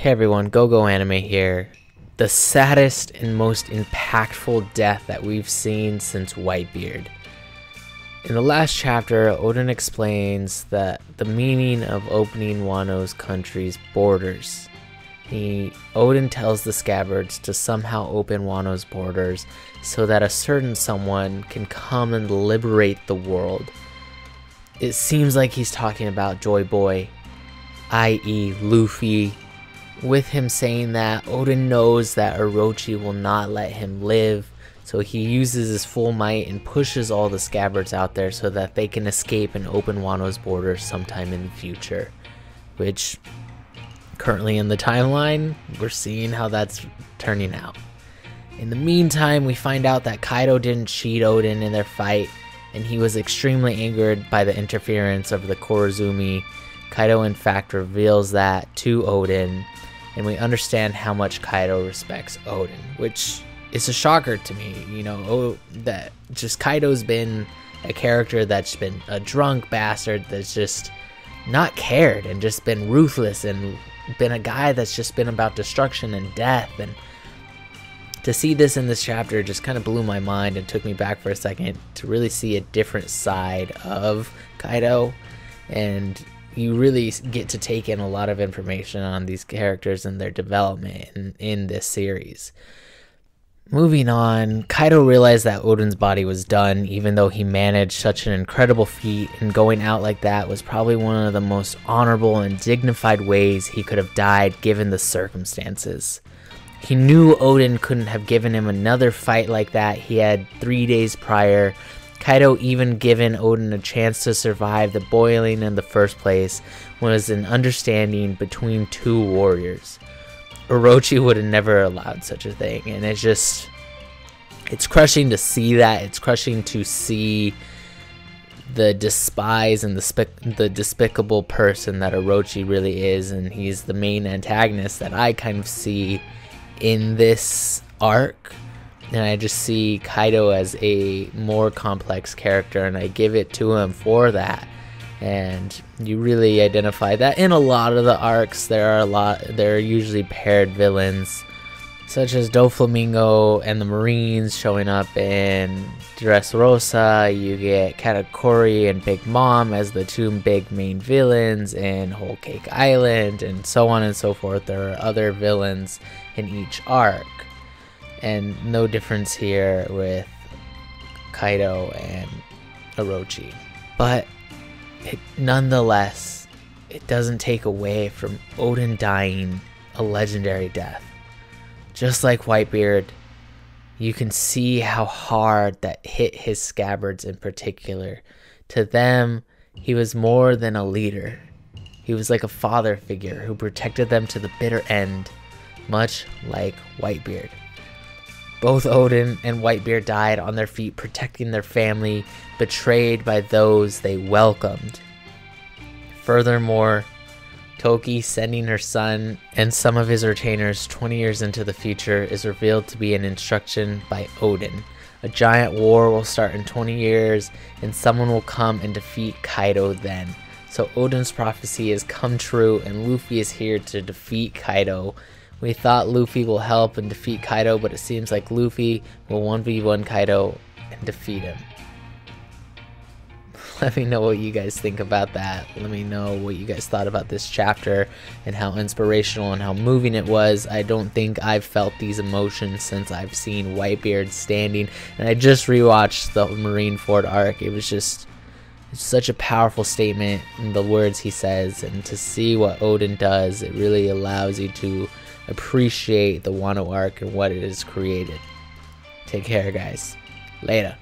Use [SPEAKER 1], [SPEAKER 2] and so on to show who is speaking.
[SPEAKER 1] Hey everyone, Go Anime here. The saddest and most impactful death that we've seen since Whitebeard. In the last chapter, Odin explains that the meaning of opening Wano's country's borders. Odin tells the scabbards to somehow open Wano's borders so that a certain someone can come and liberate the world. It seems like he's talking about Joy Boy, i.e. Luffy, with him saying that Odin knows that Orochi will not let him live, so he uses his full might and pushes all the scabbards out there so that they can escape and open Wano's borders sometime in the future. Which, currently in the timeline, we're seeing how that's turning out. In the meantime, we find out that Kaido didn't cheat Odin in their fight, and he was extremely angered by the interference of the Korozumi. Kaido in fact reveals that to Odin, and we understand how much Kaido respects Odin, which is a shocker to me. You know, that just Kaido's been a character that's been a drunk bastard that's just not cared and just been ruthless and been a guy that's just been about destruction and death. And to see this in this chapter just kind of blew my mind and took me back for a second to really see a different side of Kaido. And you really get to take in a lot of information on these characters and their development in this series. Moving on, Kaido realized that Odin's body was done, even though he managed such an incredible feat, and going out like that was probably one of the most honorable and dignified ways he could have died given the circumstances. He knew Odin couldn't have given him another fight like that he had 3 days prior. Kaido even given Odin a chance to survive the boiling in the first place was an understanding between two warriors. Orochi would have never allowed such a thing, and it's crushing to see that. It's crushing to see the despise and the despicable person that Orochi really is, and he's the main antagonist that I kind of see in this arc. And I just see Kaido as a more complex character, and I give it to him for that. And you really identify that in a lot of the arcs. There are usually paired villains, such as Doflamingo and the Marines showing up in Dressrosa. You get Katakuri and Big Mom as the two big main villains in Whole Cake Island, and so on and so forth. There are other villains in each arc. And no difference here with Kaido and Orochi. But nonetheless, it doesn't take away from Odin dying a legendary death. Just like Whitebeard, you can see how hard that hit his scabbards in particular. To them, he was more than a leader. He was like a father figure who protected them to the bitter end, much like Whitebeard. Both Odin and Whitebeard died on their feet protecting their family, betrayed by those they welcomed. Furthermore, Toki sending her son and some of his retainers 20 years into the future is revealed to be an instruction by Odin. A giant war will start in 20 years, and someone will come and defeat Kaido then. So Odin's prophecy has come true, and Luffy is here to defeat Kaido. We thought Luffy will help and defeat Kaido, but it seems like Luffy will 1v1 Kaido and defeat him. Let me know what you guys think about that. Let me know what you guys thought about this chapter and how inspirational and how moving it was. I don't think I've felt these emotions since I've seen Whitebeard standing. And I just rewatched the Marineford arc. It's such a powerful statement in the words he says. And to see what Odin does, it really allows you to appreciate the Wano arc and what it has created. Take care, guys. Later.